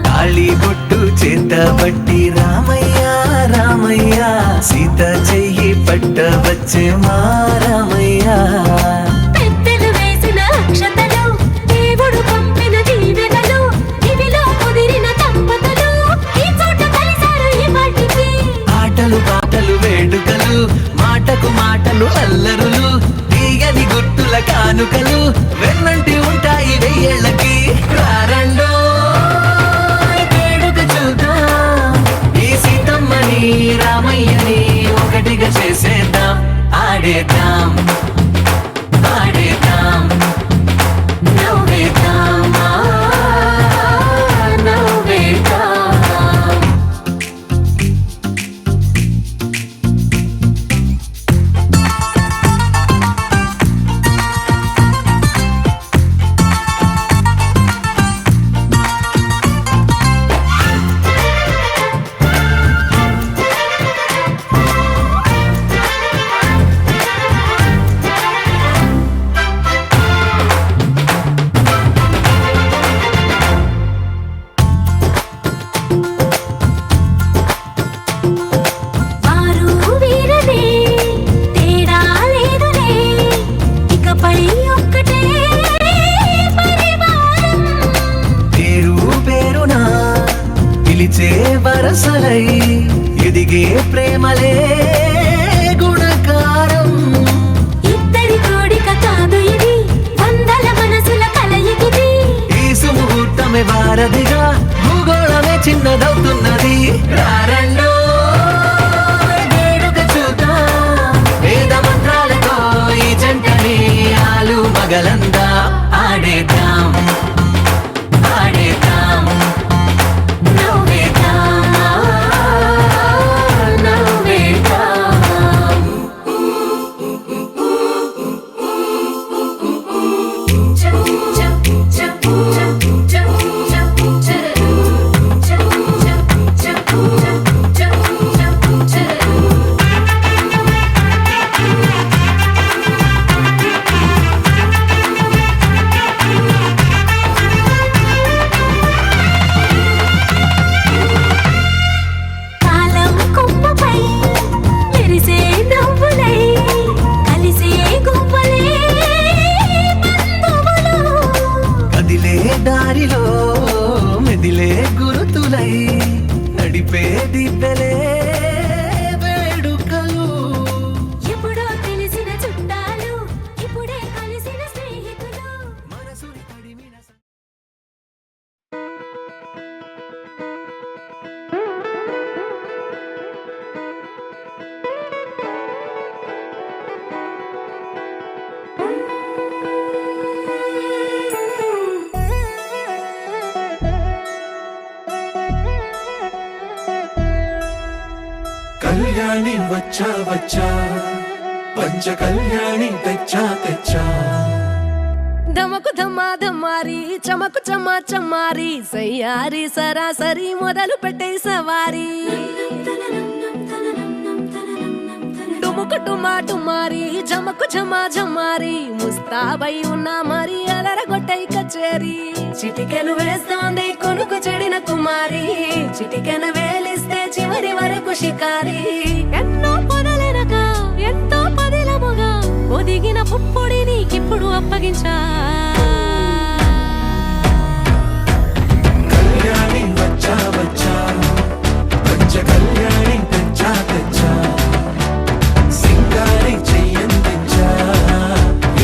తాళి బొట్టు చేతబట్టి రామయ్య రామయ్య సీత చెయ్యి పట్టవచ్చే మా రామయ్య పెద్దలు వేసిన అక్షతలు దేవుడు పంపిన దీవెనలు ఇవిలో కుదిరిన దంపతులు ఈ చోట కలిసారు ఈ వాటికి ఆటలు పాటలు వేడుకలు మాటకు మాటలు అల్లరులు తీయని గుర్తుల కానుకలు వెన్నంటి ఉంటాయి వెయ్యేళ్ళకి రారండో వేడుక చూద్దాం ఈ సీతమ్మని రామయ్యని ఒకటిగా చేసేద్దాం ఆడేద్దాం ఆడేద్దాం నవ్వేద్దాం నవ్వేద్దాం వరసలై ఎదిగే ప్రేమలే గుణకారం ఇద్దరి కోడిక కాదు ఇది వందల మనసుల కలయికిది ఈ సుముహూర్తమే వారధిగా భూగోళమే చిన్నదవుతున్నది రారండో వేడుక చూద్దాం వేద మంత్రాలతో ఈ జంటని ఆలు మగలందా ఆడేద్దాం ఆడేద్దాం దారిలో మెదిలే గురుతులై నడిపే దివ్యలే వేడుకలు ఎప్పుడో తెలిసిన చుట్టాలు ఇప్పుడే కలిసిన స్నేహితులు మనసుని తడిమిన కళ్యాణి వచ్చా వచ్చా పంచ కళ్యాణి తెచ్చా తెచ్చా ధమకు ధమ్మా ధమ్మారి చమకు చమ్మా చమ్మారి సయ్యారి సరాసరి మొదలు పెట్టే సవారి డుముకు టుమా టుమారి జమకు జమా జమ్మారి ముస్తాబై ఉన్నా మరి అదరగొట్టై కచేరి చిటికెను వేస్తోంది కొనుకు చెడిన కుమారి చిటికెను వేలిస్తే చివరి వరకు షికారి ఎన్నో పొదలెనక ఎంతో పదిలముగా ఒదిగిన పుప్పొడి నీకిప్పుడు అప్పగించా కళ్యాణి వచ్చా వచ్చా పంచ కళ్యాణి తెచ్చా తెచ్చా సింగారి చెయ్యందించా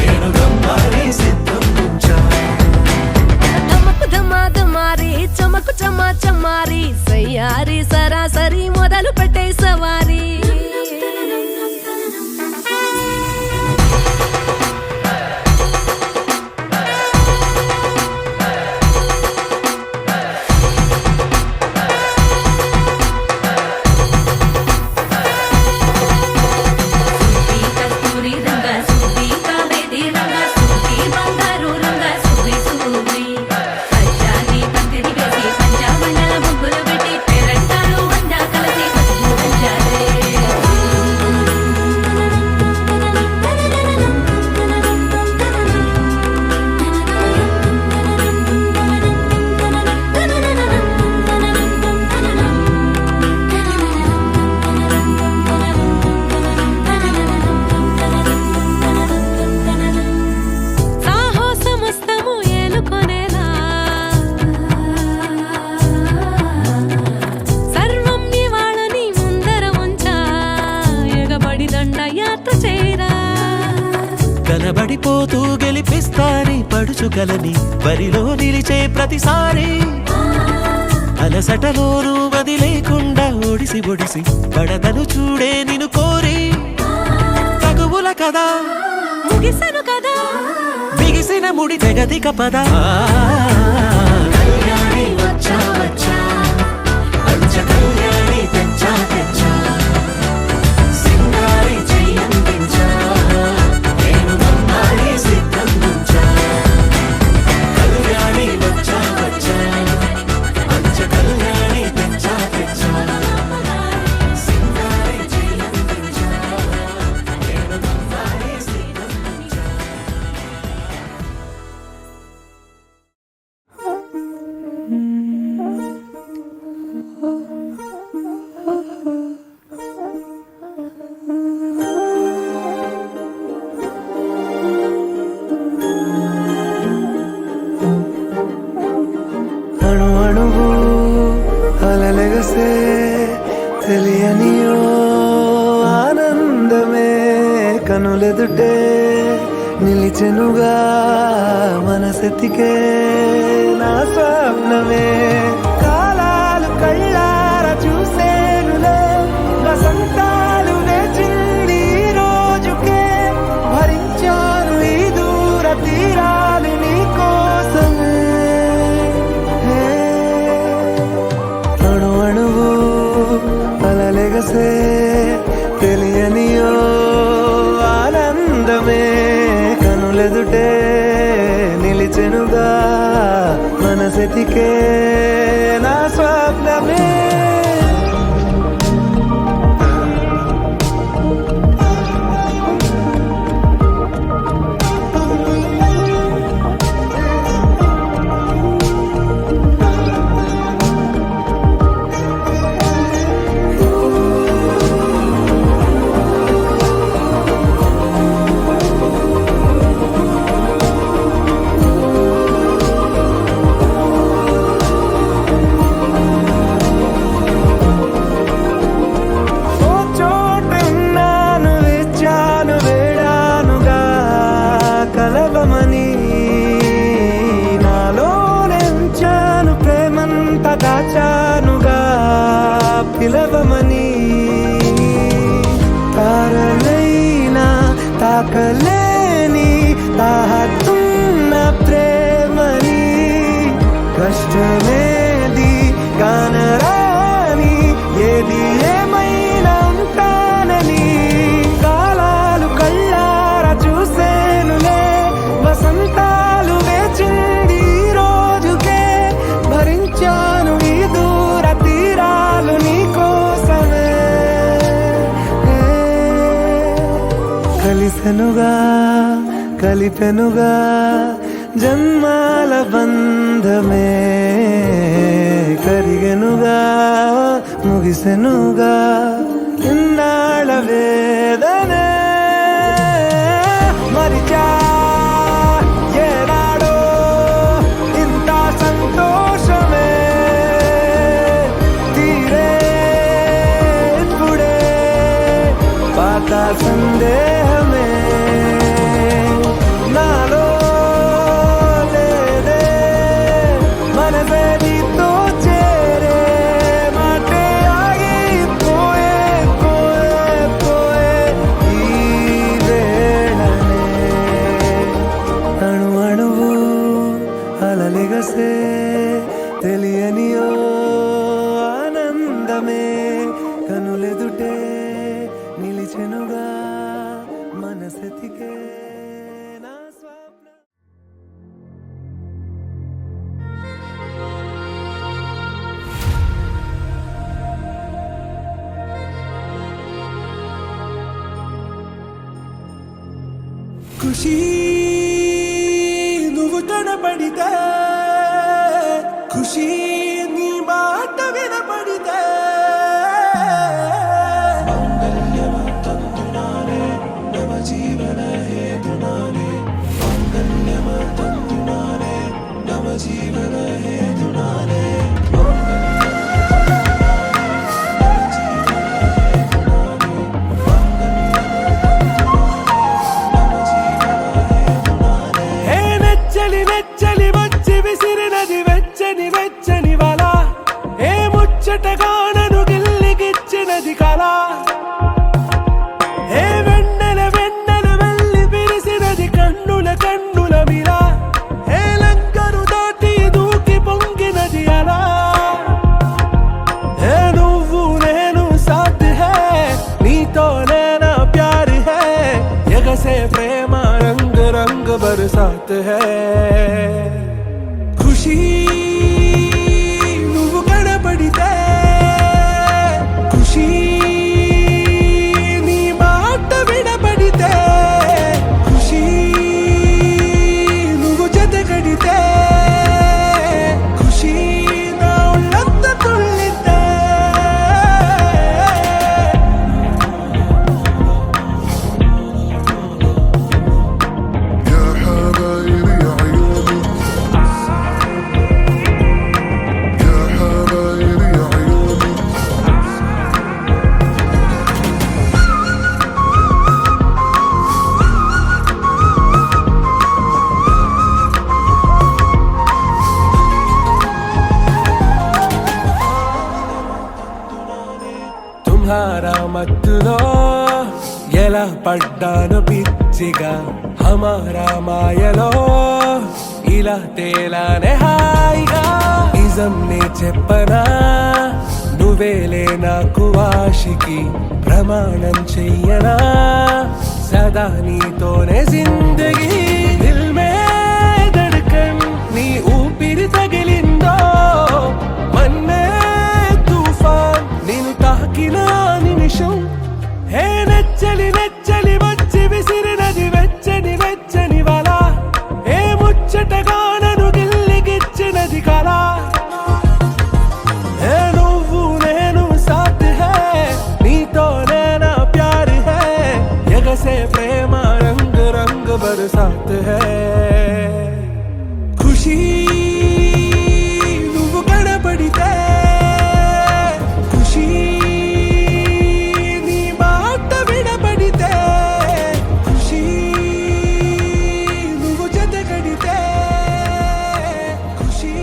ఏను గమ్మారి సిద్ధం ఉంచా ధమకు ధమ్మా ధమ్మారి చమకు చమ్మా చమ్మారి సయ్యారి సరాసరి మొదలు పెట్టే సవారి పిచ్చుకలని బరిలో నిలిచే ప్రతిసారి అలసటలోనూ వదిలేకుండా ఒడిసి ఒడిసి పడతను చూడే నిన్ను కోరి తగువుల కదా ముగిసెను కదా బిగిసిన ముడి తెగదిక పద కళ్యాణి వచ్చా వచ్చా పంచ కళ్యాణి తెచ్చా తెచ్చా సింగారి చెయ్యందించా నేను నమ్మాలి సిద్ధందించా కళ్యాణి వచ్చా వచ్చా పంచ కళ్యాణి తెచ్చా తెచ్చా సింగారి చెయ్యందించా నేను నమ్మాలి సిద్ధందించా అణు అణువు అలలెగసే తెలియనియో ఆనందమే కనులెదుటే నిలిచెనుగా మనసెతికే నా స్వప్నమే కాలాలు కళ్ళార చూసేనులే వసంతాలు వేచింది ఈ రోజుకే భరించాను ఈ దూర తీరాలు నీ కోసమే అణు అణువు అలలెగసే తెలియనియో ఆనందమే కనులెదుటే నిలిచెనుగా మనసెతికే నా స్వప్నమే ఓ చోటున్నాను వేచాను వేడానుగా కలవమని నాలో నెంచాను ప్రేమంత దాచానుగా పిలవమని తారలైనా తాకలేని తాహతున్న ప్రేమని కష్టమేది కానరాని ఏది ఏమైనా ఉంటానని కాలాలు కళ్ళార చూసేనులే వసంతాలు వేచింది ఈ రోజుకే భరించాను ఈ దూర తీరాలు నీ కోసమే కలిసెనుగా కలిపెనుగా జన్మాల బంధమే కరిగెనుగా ముగిసెనుగా ఇన్నాళ్ళ వేదనే మరిచా ఏనాడో ఇంత సంతోషమే తీరే ఇప్పుడే పాత సందేహమే నాలో లేదే మనసే నీతో చేరే మాటే ఆగిపోయే పోయే పోయే ఈ వేళనే అణు అణువు అలలెగసే తెలియనియో ఆనందమే కనులెదుటే నిలిచెనుగా మనసెతికే నా స్వప్న ఖుషి నువ్వు కనపడితే ఖుషి నీ మాట వినపడితే ఏ నెచ్చలి ఖుషి నువ్వు కనపడితే ఖుషి నీ మాట వినపడితే ఖుషి నువ్వు జతగడితే ఖుషి నా ఒళ్ళంతా తుళ్ళితే يا حبايبي عيوني يا حبايبي عيوني తుమ్హారా మత్తులో ఎలా పడ్డాను పిచ్చిగా హమారా మాయలో ఇలా తేలానే హాయిగా నిజం నే చెప్పనా నువ్వేలే నాకు ఆశికి ప్రమాణం చెయ్యనా సదా నీతోనే జిందగీ దిల్ మే ధడ్కన్ నీ ఊపిరి తగిలిందో మన్నే తుఫాన్ నేను తాకిన నిమిషం హే నెచ్చలి నెచ్చలి వచ్చి విసిరినది వెచ్చని వెచ్చని వల ఏ ముచ్చటగా నన్ను గిల్లిగిచ్చినది కళ ఏ నువ్వు నేను సాథ్ హే నీతోనే నా ప్యార్ హే ఎగసే ప్రేమ రంగ్ రంగ్ బరసాత్ హే ఖుషి నువ్వు కనపడితే ఖుషి నీ మాట వినపడితే ఖుషి నువ్వు జతగడితే ఖుషి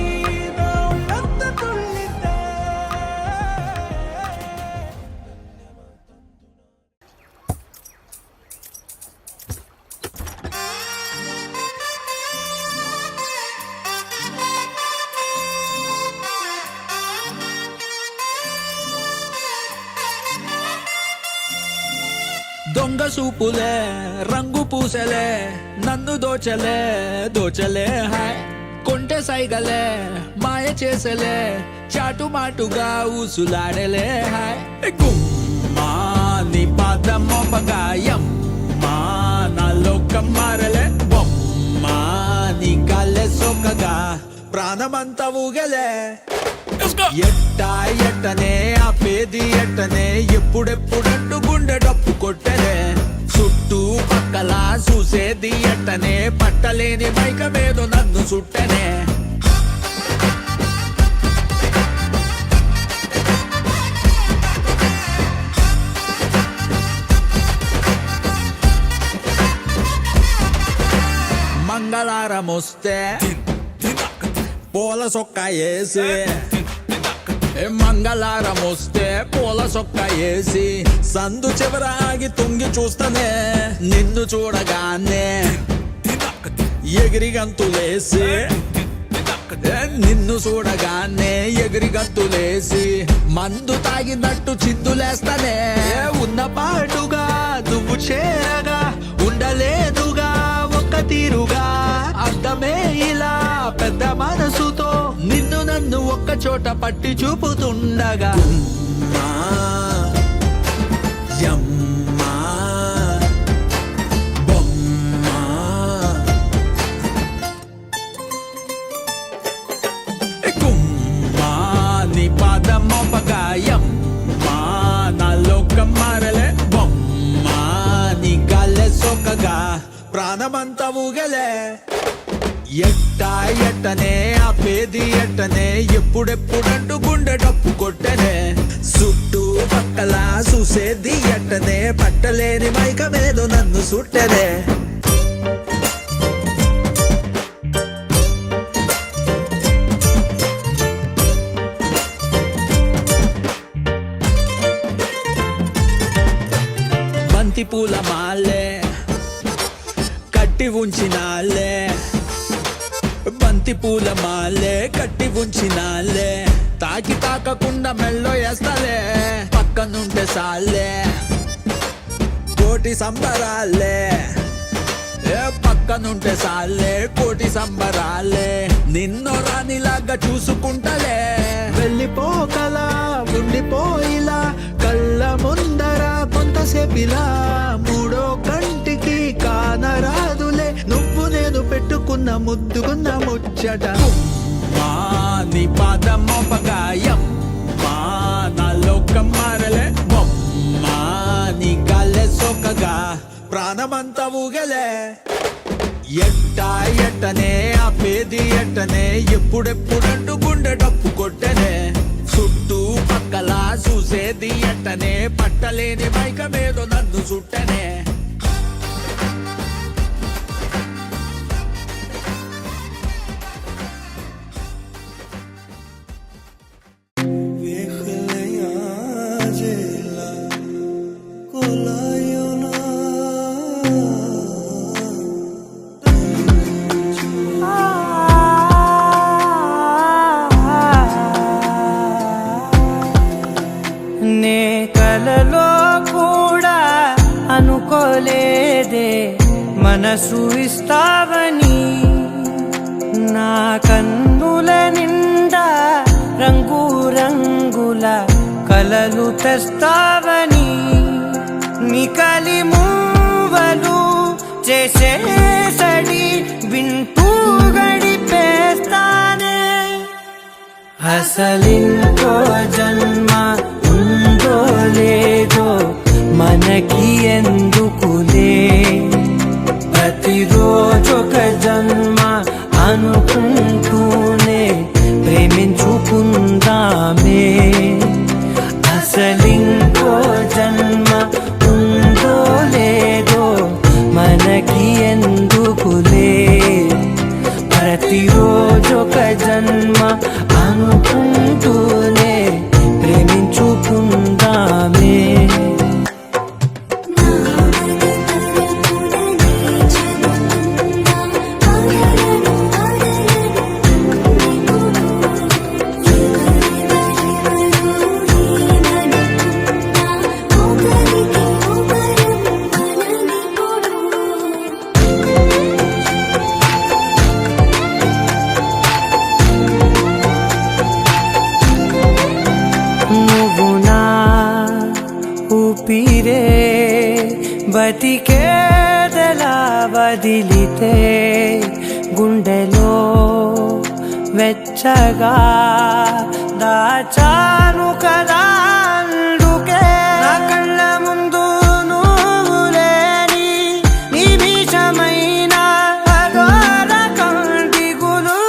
నా ఒళ్ళంతా తుళ్ళితే దొంగ సూపులే రంగు పూసలే నన్ను దోచలే దోచలే హాయ్ కొంటె సైగలే మాయ చేసలే చాటు మాటుగా ఊసులాడలే హాయ్ గుమ్మా నీ పాదం మోపగాయం మా నా లోకం మారలే బొమ్మా నీ కాళ్ళే సోకగా ప్రాణమంతా ఊగలే ఎట్టా ఎట్టనే ఆపేది ఎట్టనే ఎప్పుడెప్పుడంటూ గుండె డప్పు కొట్టలే చుట్టూ పక్కల చూసేది ఎట్టనే పట్టలేని మైకమేదో నన్ను చుట్టనే మంగళారం వస్తే పూల సొక్క వేసి మంగళారం వస్తే పూల సొక్క వేసి సందు చివర ఆగి తుంగి చూస్తానే నిన్ను చూడగానే ఎగిరి గంతులేసి నిన్ను చూడగానే ఎగిరి గంతులేసి మందు తాగినట్టు చిందులేస్తానే ఉన్న పాటుగా నువ్వు చేరగా ఉండలేదుగా ఒక్క తీరుగా అర్థమే ఇలా పెద్ద మనసుతో నిన్ను నన్ను ఒక్క చోట పట్టి చూపుతుండగా అమ్మా, యమ్మా, బొమ్మా. గుమ్మా, నీ పాదం మోపగాయమ్మా నా లోకం మారలే బొమ్మా నీ గాల్లే సోకగా ప్రాణమంతా ఊగలే ఎట్టా ఎట్టనే ఆపేది ఎట్టనే ఎప్పుడెప్పుడంటూ గుండె డప్పు కొట్టనే చుట్టూ పక్కల చూసేది ఎట్టనే పట్టలేని మైకమేదో నన్ను సుట్టనే బంతి పూల మాలే కట్టి ఉంచినాలే బంతి పూల మాలే కట్టి ఉంచినాలే తాకి తాకకుండా మెల్లో వేస్తాలే పక్కనుంటే సాలే కోటి సంబరాలే ఏ పక్కనుంటే సాలే కోటి సంబరాలే నిన్నో రానిలాగా చూసుకుంటలే వెళ్ళిపోకలా ఉండిపోయిలా కళ్ళ ముందర కొంతసేపిలా మూడో కంటికి కానరాదులే నువ్వు నేను పెట్టుకున్న ముద్దుకున్న ముచ్చట మా నీ పాదం మోపగాయం మా నా లోకం మారలే మా నీ కాళ్ళే సోకగా ప్రాణమంతా ఊగలే ఎట్టనే ఆపేది ఎట్టనే ఎప్పుడెప్పుడంటూ గుండె డప్పు కొట్టనే చుట్టూ పక్కల చూసేది ఎట్టనే పట్టలేని మైకమేదో నన్ను చుట్టనే నే కలలో కూడా అనుకోలేదే మనసు ఇస్తావని నా కన్నుల నిండా రంగు రంగుల కలలు తెస్తావని నికలి మూవలు చేసేసడి వింటూ గడిపేస్తానే అసలింకో జన్మ ఉందో లేదో మనకి ఎందుకులే ప్రతిరోజొక జన్మ అనుకుంటూనే ప్రేమించుకుందామే అసలింకో జన్మ ఉందో లేదో మనకి ఎందుకులే ప్రతిరోజొక జన్మ అనుకుంటూనే ప్రేమించుకుందామే ఊపిరే బతికేదలా వదిలితే గుండెలో వెచ్చగా దాచాను కదా అందుకే నా కళ్ళ ముందు నువ్వు లేని నిమిషమైన అఘోర కంటిగులు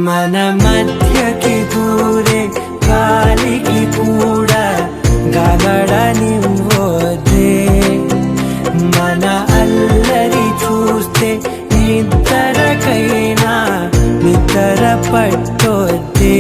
మన మధ్యకి దూరే గాలికి కూడా గగడనివ్వదే మన అల్లరి చూస్తే నిద్రకైనా నిద్ర పట్టొద్దే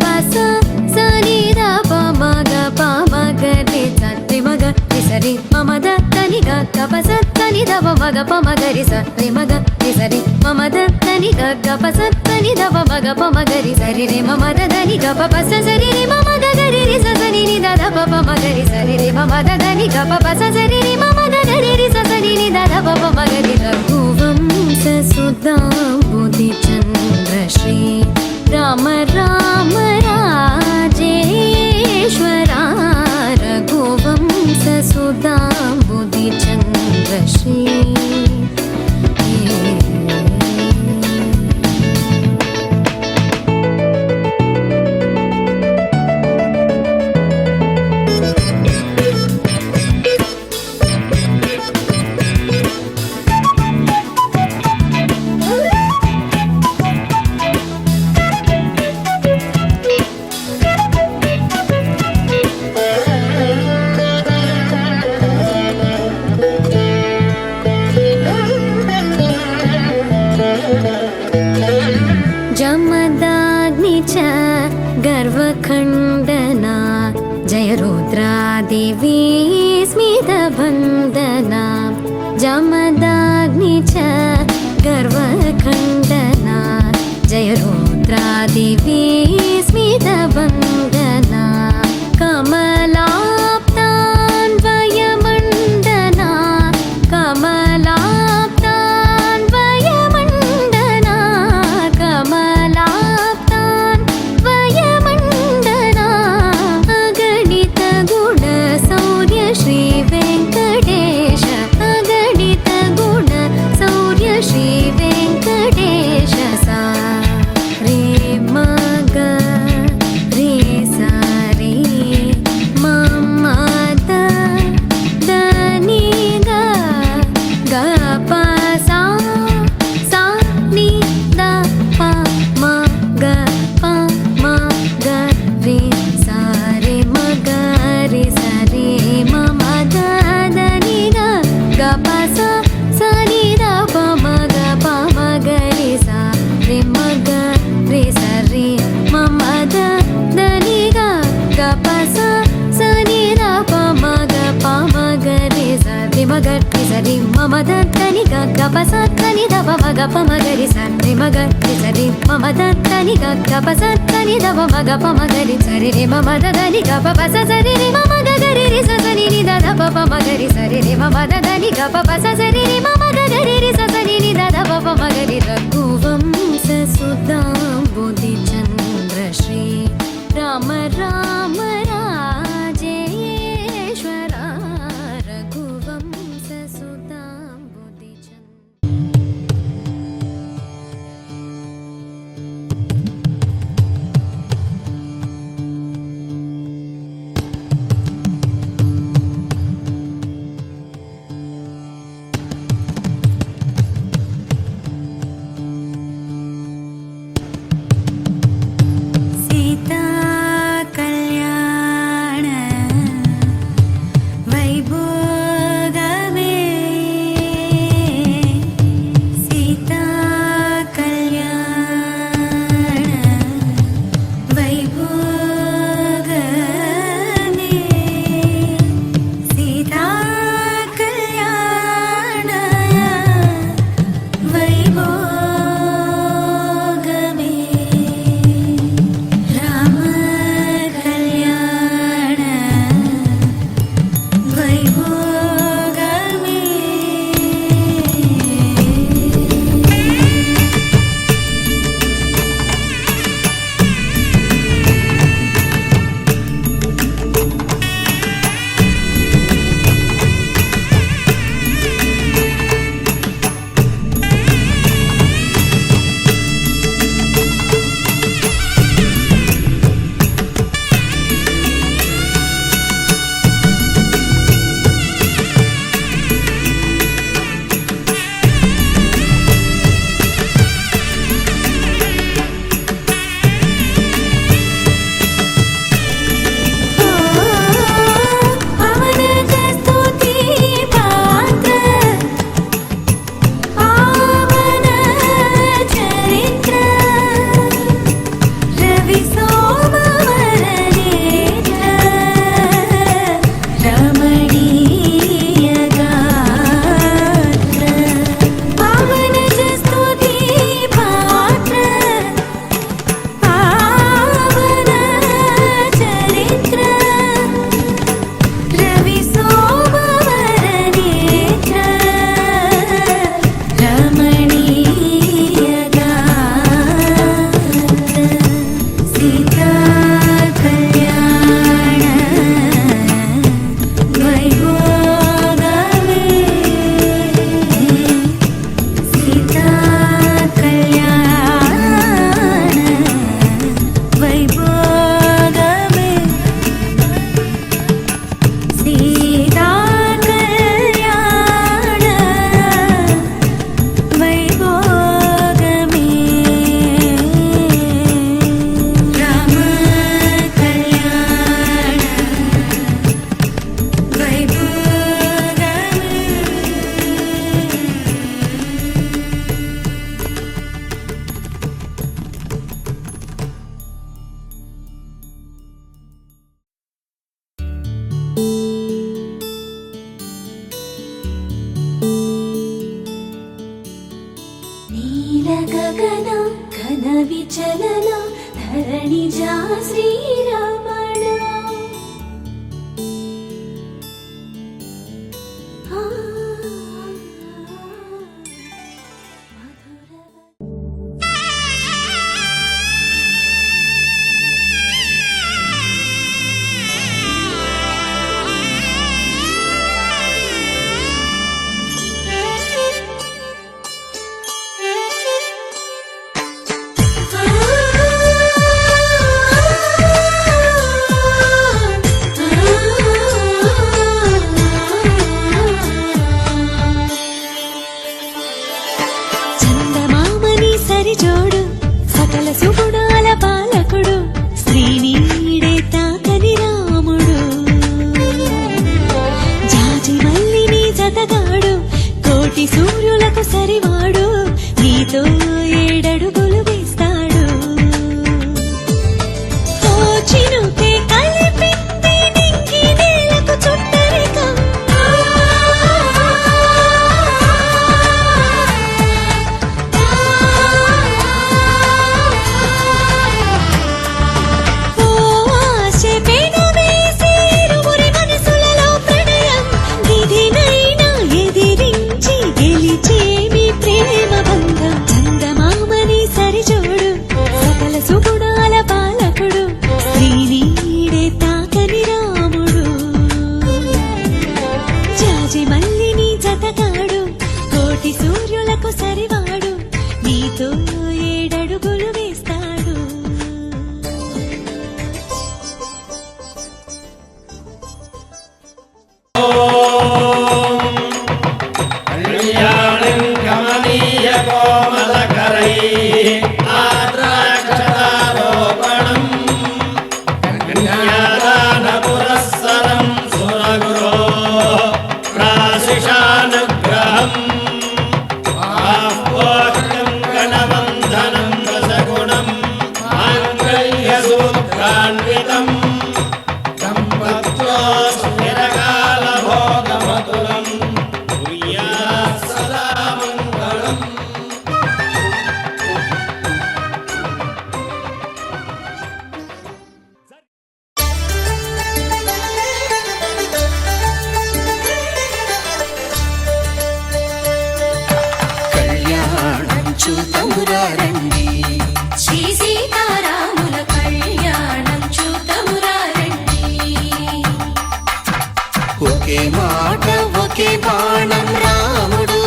pa sa sa ni da pa ma ga re sa re ma ga re sa re ma ma da da ni ga pa sa da ni da pa ma ga re sa re ma ga re sa re ma ma da da ni ga pa sa da ni da pa ma ga re sa re ma ma da da ni ga pa sa sa re ma ma ga re re sa sa ni da da pa ma ga re sa re ma ma da da ni ga pa sa sa re ma ma ga re re sa sa ni da da pa ma ga re raghuvam sa sudam bodhi chandra shri Rama Rama Rajeshwara Raghuvansa Sudam Bodhi Chandra Shri Jamadagni च गर्वखण्डना जय रुद्रादेवी स्मितभन्दना जमदाग्नि च गर्वखण्डना जय रुद्रादेवी स्मितभन्दना कमलाप्तान्वयमण्डना कमलाप्तान्वयमण्डना कमलाप्तान्वयमण्डना अगणित गुण सौर्य श्री वेङ्कटेश अगणित गुण सौर्य श्री वेङ्कटेश सा रे मग रे सा रे मम द नी ग ग प सा सा नि द प म ग प म ग रे सा रे म ग रे सा रे म म द नि ग ग प सा सा नि द प म ग प म ग रे सा रे म ग रे सा रे म म द नि ग ग प सा सा नि द प म ग प म ग रे सा रे म ग रे सा रे म म द नि ग ग प सा नि द प म ग प म ग रे सा रे म ग रे सा रे म म द नि ग ग प सा नि द प म ग प म ग रे सा रे म म द नि ग प सा रे म म ग रे रे सा सा नि द प प म ग रे सा रे म म द नि ग प सा रे म म ग रे रे सा सा नि द प प म ग रे रघुवंश सुदाम बोधि चंद्र श्री राम राम राजेश्वरा रघुवंश सुदाम बोधि चंद्र सीता कल्याण वैभोगमे सीता कल्याण वैभोगमे सीता कल्याण वैभोगमे राम कल्याण वैभोगमे కన్యాదానపురస్సరం సురగురో ప్రాశిషానుగ్రహం ఆహ్వాహ్యం గణబంధనం రసగుణం మాంగళ్యసూత్రాన్వితం సంపత్తో స్థిరకాలభోగమతులం భూయాత్ సదా మంగళం. కళ్యాణం చూతమురారండి శ్రీ సీతారాముల కళ్యాణం చూతమురారండి. ఒకే మాట ఒకే బాణం రాముడు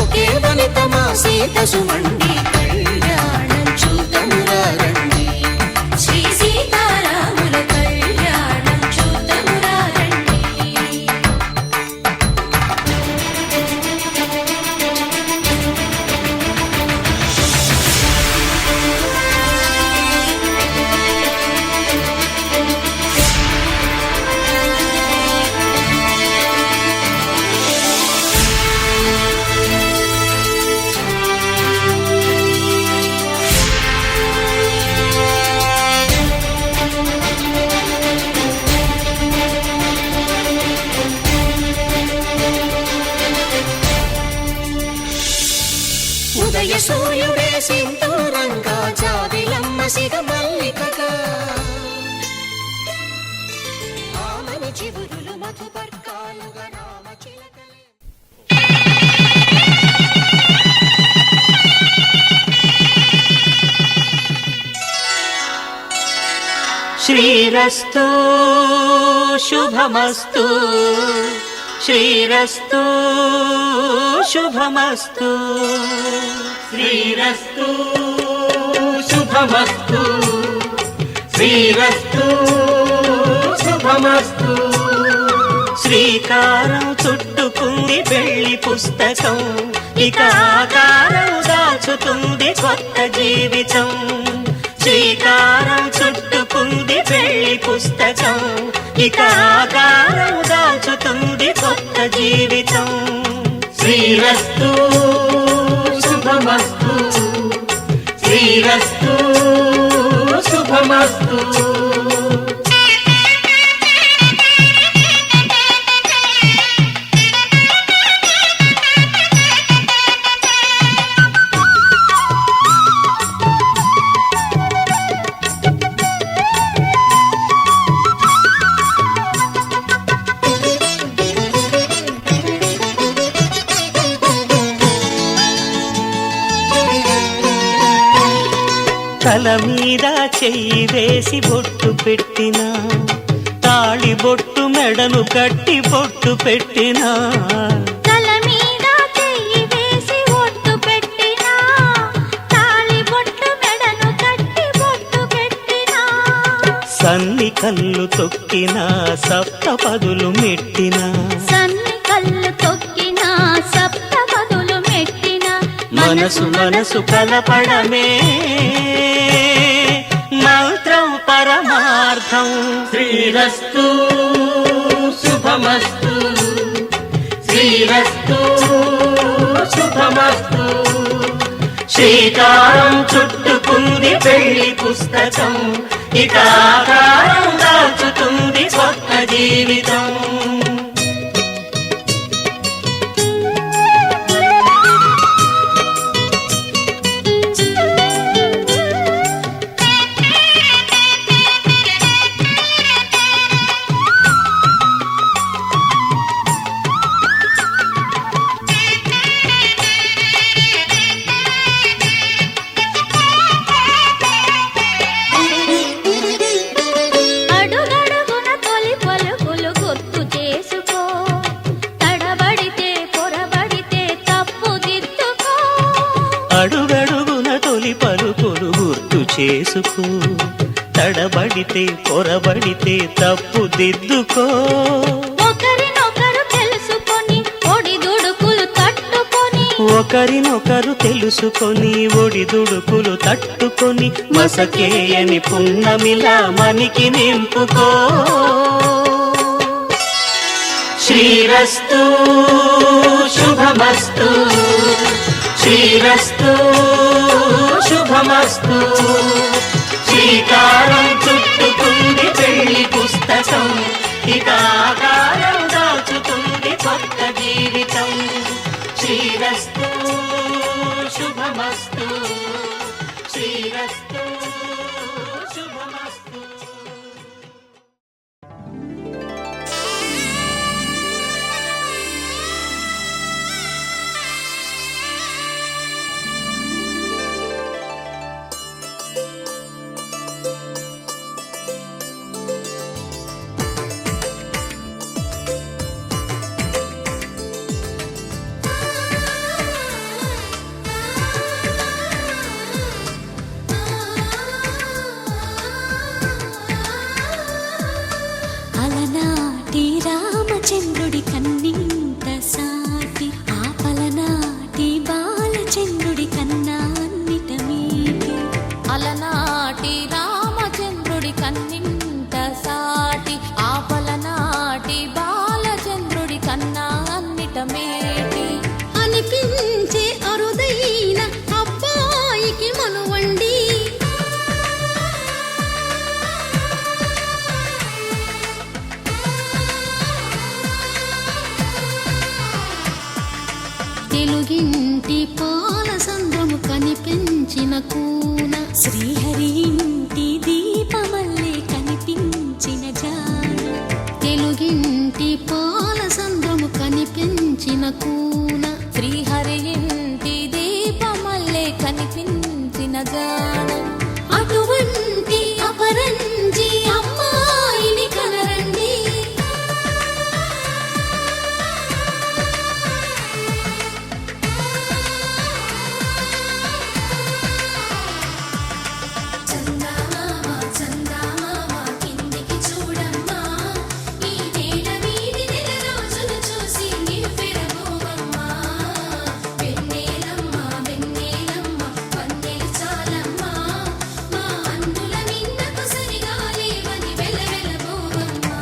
ఒకే వనిత మా సీత సుమండి కళ్యాణం చూతమురారండి శ్రీ సీతారాముల కళ్యాణం చూతమురారండి. ఉదయ సూర్యుడే సింధూరంగా జాబిలమ్మ సిగ మల్లికగా ఆమని చివురులు మధుపర్కాలుగా రామ చిలకలే. శ్రీరస్తు శుభమస్తు శ్రీరస్తు శుభమస్తు శ్రీరస్తు శుభమస్తు శ్రీరస్తు శుభమస్తు. శ్రీకారం చుట్టుకుంది పెళ్లి పుస్తకం ఇక ఆకారం దాచుతుంది కొత్త జీవితం. శ్రీకారం చుట్టుకుంది పెళ్లి పుస్తకం ఇక ఆకారం దాచుతుంది కొత్త జీవితం. శ్రీరస్తు శుభమస్తు శ్రీరస్తు శుభమస్తు. తల మీద చెయ్యి వేసి బొట్టు పెట్టినా తాళి బొట్టు మెడను కట్టి బొట్టు పెట్టినా తల మీద చెయ్యి వేసి ఒట్టు పెట్టినా తాళి బొట్టు మెడను కట్టి బొట్టు పెట్టినా సన్ని కళ్ళు తొక్కినా సప్త పదులు మెట్టినా సన్ని కళ్ళు తొక్కినా సప్త పదులు మెట్టినా మనసు మనసు కలపడమే మంత్రం పరమార్థం. శ్రీరస్తు శుభమస్తు శ్రీరస్తు శుభమస్తు. శ్రీకారం చుట్టుకుంది పెళ్లి పుస్తకం ఇక ఆకారం దాచుతుంది కొత్త జీవితం. అడుగడుగున తొలి పలుకులు గుర్తు చేసుకో తడబడితే పొరబడితే తప్పు దిద్దుకో. అడుగడుగున తొలి పలుకులు గుర్తు చేసుకో తడబడితే పొరబడితే తప్పు దిద్దుకో. ఒకరినొకరు తెలుసుకొని ఒడిదుడుకులు తట్టుకొని ఒకరినొకరు తెలుసుకొని ఒడిదుడుకులు తట్టుకొని మసకేయని పున్నమిలా మనికి నింపుకో. శ్రీరస్తు శుభమస్తు, శ్రీరస్తు శుభమస్తు. శ్రీకారం చుట్టుకుంది పెళ్లి పుస్తకం, ఇక ఆకారం దాచుతుంది కొత్త జీవితం. శ్రీరస్తు శుభమస్తు, శ్రీరస్తు శుభమస్తు. అలనాటి రామచంద్రుడి కన్నింత సాటి, ఆపలనాటి బాలచంద్రుడి కన్నా అన్నిట మీటి. అలనాటి రామచంద్రుడి కన్నింత సాటి, ఆపలనాటి బాలచంద్రుడి కన్నా అన్నిట మేటి. అనిపించే అరుదైన అబ్బాయికి మనువండి, తెలుగింటి పాలసంద్రము కనిపించిన కూన, శ్రీహరి ఇంటి దీపమల్లే కనిపించిన జాన. తెలుగింటి పాలసంద్రము కనిపించిన కూన, శ్రీహరి ఇంటి దీపమల్లే కనిపించిన జాన. అటువంటి అపరంజి అమ్మాయిని కనరండి. చందమామ చందమామ కిందికి చూడమ్మా, ఈ నేల వీడి నెల రోజులు చూసి నివ్వెరబోవమ్మా. వెన్నెలమ్మ వెన్నెలమ్మ వన్నెలు చాలమ్మా, మా అందుల నిన్నకు సరిగా లేవని వెలవెలబోవమ్మా.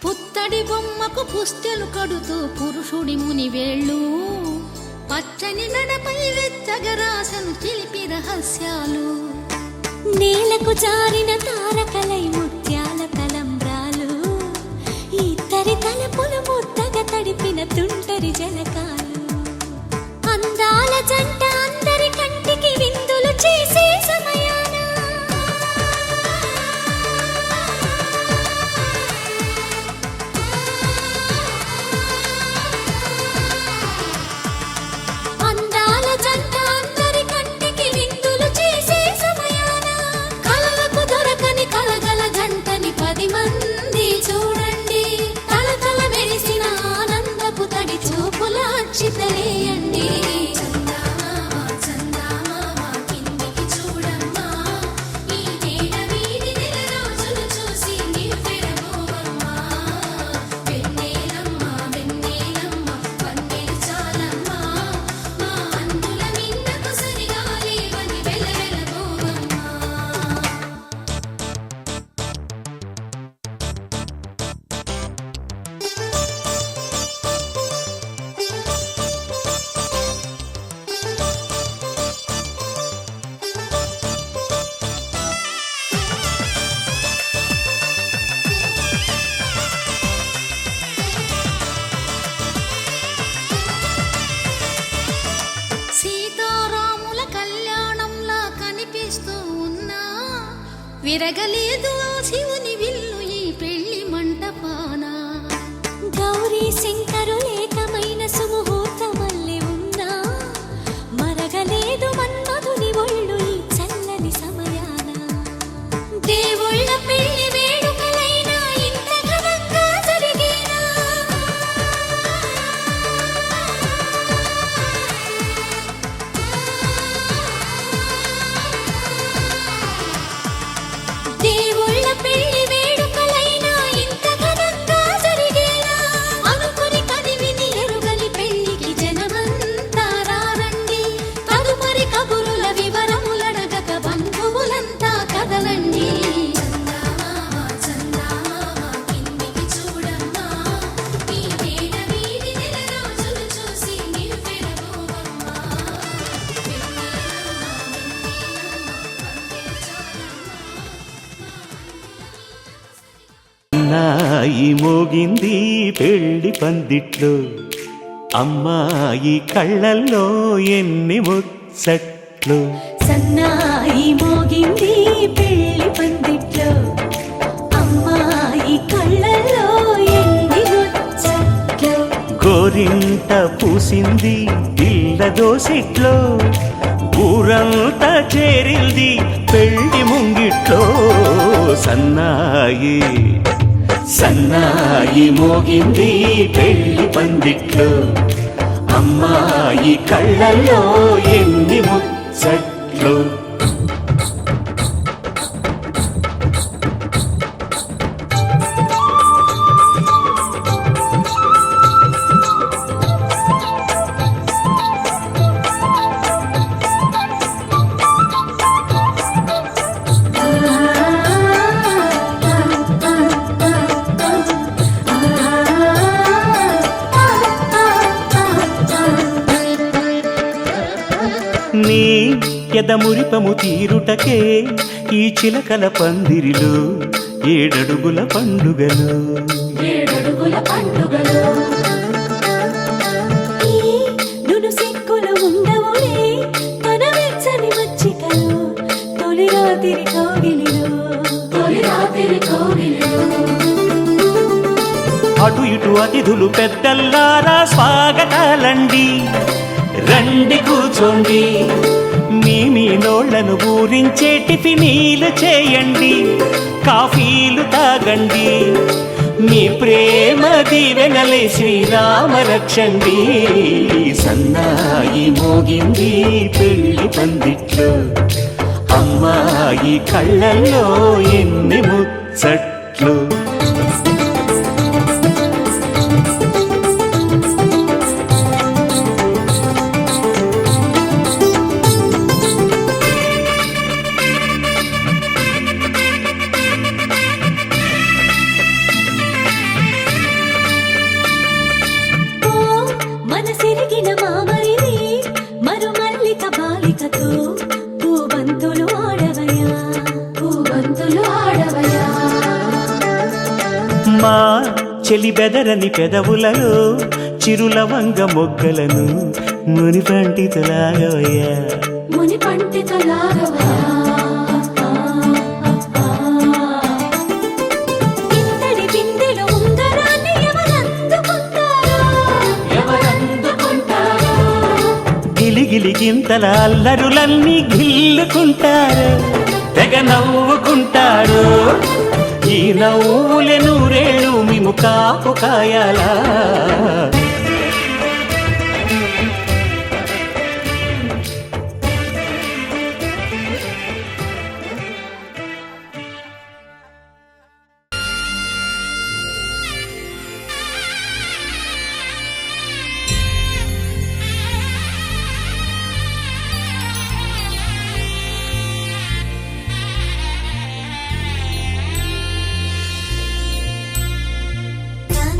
పుత్తడి బొమ్మకు పుస్తెలు కడుతూ పురుషుడి ముని వేళ్ళు, పచ్చని నడపై వెచ్చగరాసను చిలిపి రహస్యాలు. నేలకు జారిన తారకలై ముత్యాల తలంబ్రాలు, ఇద్దరి తలపులు ముద్దగా తడిపిన తుంటరి జలకాలు. అందాల జంట అందరి కంటికి విందులు చేసే సమయాన, అందాల జంట అందరి కంటికి విందులు చేసే సమయాన, కలలకు దొరకని కలగల జంటని 10 మంది చూడండి. తలతల మెరిసిన ఆనందపు తడి చూపుల అక్షితలేయండి. చందమామ చందమామ కిందికి చూడమ్మా, ఈ నేల వీడి నెల రోజులు చూసి నివ్వెరబోవమ్మా. వెన్నెలమ్మ వెన్నెలమ్మ వన్నెలు చాలమ్మా, మా అందుల నిన్నకు సరిగా లేవని వెలవెలబోవమ్మా. సీతారాముల కళ్యాణంలా కనిపిస్తూ ఉన్నా, విరగలేదు ఆ శివుని విల్లు ఈ పెళ్లి మంటపాన. గౌరీ శంకరులేకమైన సుముహూర్తమల్లె దేవుళ్ళ పెళ్లి వేడుకలైనా ఇంత ఘనంగా జరిగేనా దేవుళ్ళ పెళ్లి వేడుకలైనా ఇంత ఘనంగా జరిగేనా అనుకుని కదివిని ఎరుగని పెళ్లికి జనమంతా రారండి తదుపరి కబురుల వివరములడగక బంధువులంతా కదలండి చందమామ కిందికి చూడమ్మా ఈ వేళ వీధి నెల రోజులు చూసి నిలువెరబోవమ్మా నాయి మోగింది పెళ్లి పందిట్లో అమ్మాయి కళ్ళల్లో ఎన్ని ముచ్చట్లు సన్నాయి మోగింది పెళ్లి పందిట్లో అమ్మాయి కళ్ళల్లో ఎన్ని ముచ్చట్లు గోరింట పూసింది ఇళ్ళ దోసిట్లో ఊరంతా చేరింది పెళ్లి ముంగిట్లో సన్నాయి సన్నాయి మోగింది పెళ్లి పందిట్లో అమ్మాయి కళ్ళల్లో ఎన్ని ముచ్చట్లు నీ ఎదమురిపము తీరుటకే ఈ చిలకల పందిరిలో ఏడడుగుల పండుగలు ఏడడుగుల పండుగలో ఈ నును సిక్కులు ఉండవులే తన వెచ్చని మచ్చికలు తొలి రాత్రి కోగిలిలో అటు ఇటు అతిథులు పెద్దల్లారా స్వాగతాలండి రండి కూర్చోండి మీ నోళ్లను ఊరించే టిఫినీలు చేయండి కాఫీలు తాగండి మీ ప్రేమ దీవెనలే శ్రీరామ రక్షండి సన్నాయి మోగింది పెళ్లి పందిట్లో అమ్మాయి కళ్ళల్లో ఎన్ని ముచ్చట్లు మనసిరిగిన మామరిది మరు మల్లిక బాలికతో పూబంతులు ఆడవయా మా చెలి బెదరని పెదవులలో చిరులవంగ మొగ్గలను మునిపంటితో లాగవయ్యా ముని పంటితో లాగవయా ఇంతటి బిందెలో ఉంగరాన్ని ఎవరందుకుంటారో గిలిగిలి గింతల అల్లరులన్నీ గిల్లుకుంటారు తెగ నవ్వుకుంటారు ఈ నవ్వులే నూరేళ్ళు మేము కాపు కాయాలా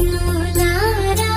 కనులారా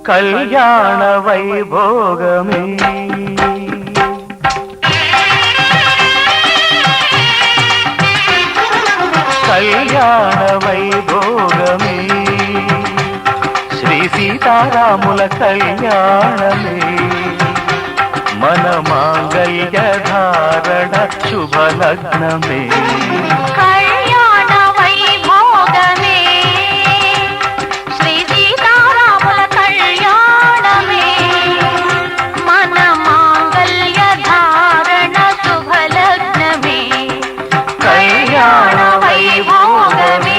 కళ్యాణ వైభోగమే కళ్యాణ వైభోగమే శ్రీ సీతారాముల కళ్యాణమే మన మాంగళ్య ధారణ శుభలగ్నమే కళ్యాణ వైభోగమే శ్రీ సీతారాముల కళ్యాణమే మన మాంగళ్య ధారణ శుభలగ్నమే కళ్యాణ వైభోగమే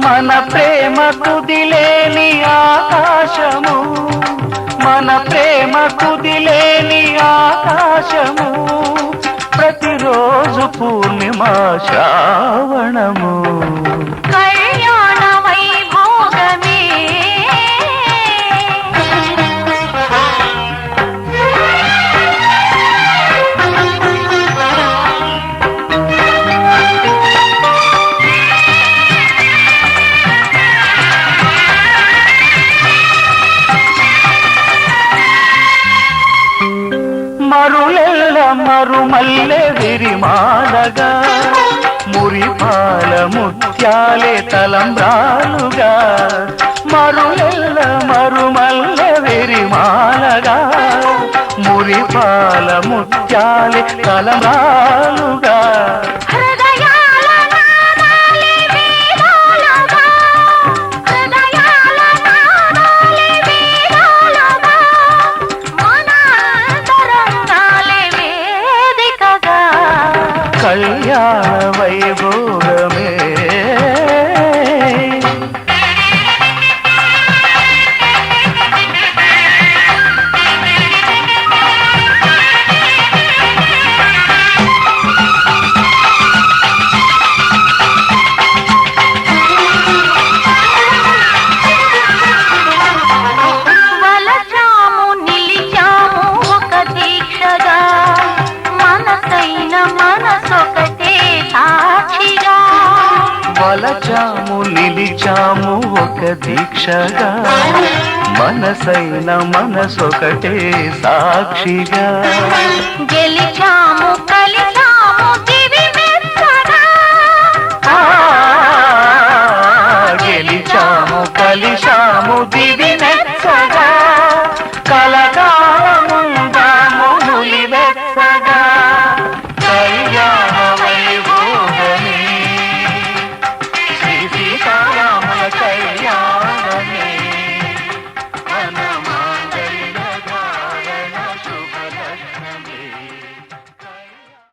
మన ప్రేమ కుదిలేని ఆకాశము మన ప్రేమ కుదిలేని ఆకాశము ప్రతిరోజు పూర్ణిమ శ్రావణము కళ్యాణ వైభోగమే మరులెల్ల మరుమల్లె విరిమాలగా మురిపాల ముత్యాలే తలంబ్రాలుగా మరులెల్ల మరుమల్లె విరిమాలగా మురిపాల ముత్యాలే తలంబ్రాలుగా హృదయాల నాదాలే వేదాలుగా హృదయాల నాదాలే వేదాలుగా మన తరంగాలే వేదికగా కళ్యాణ వైభోగమే వలచాము నిలిచాము ఒక దీక్షగా మనసైన మనసొకటే సాక్షిగా వలచాము నిలిచాము ఒక దీక్షగా మనసైన మనసొకటే సాక్షిగా గెలిచా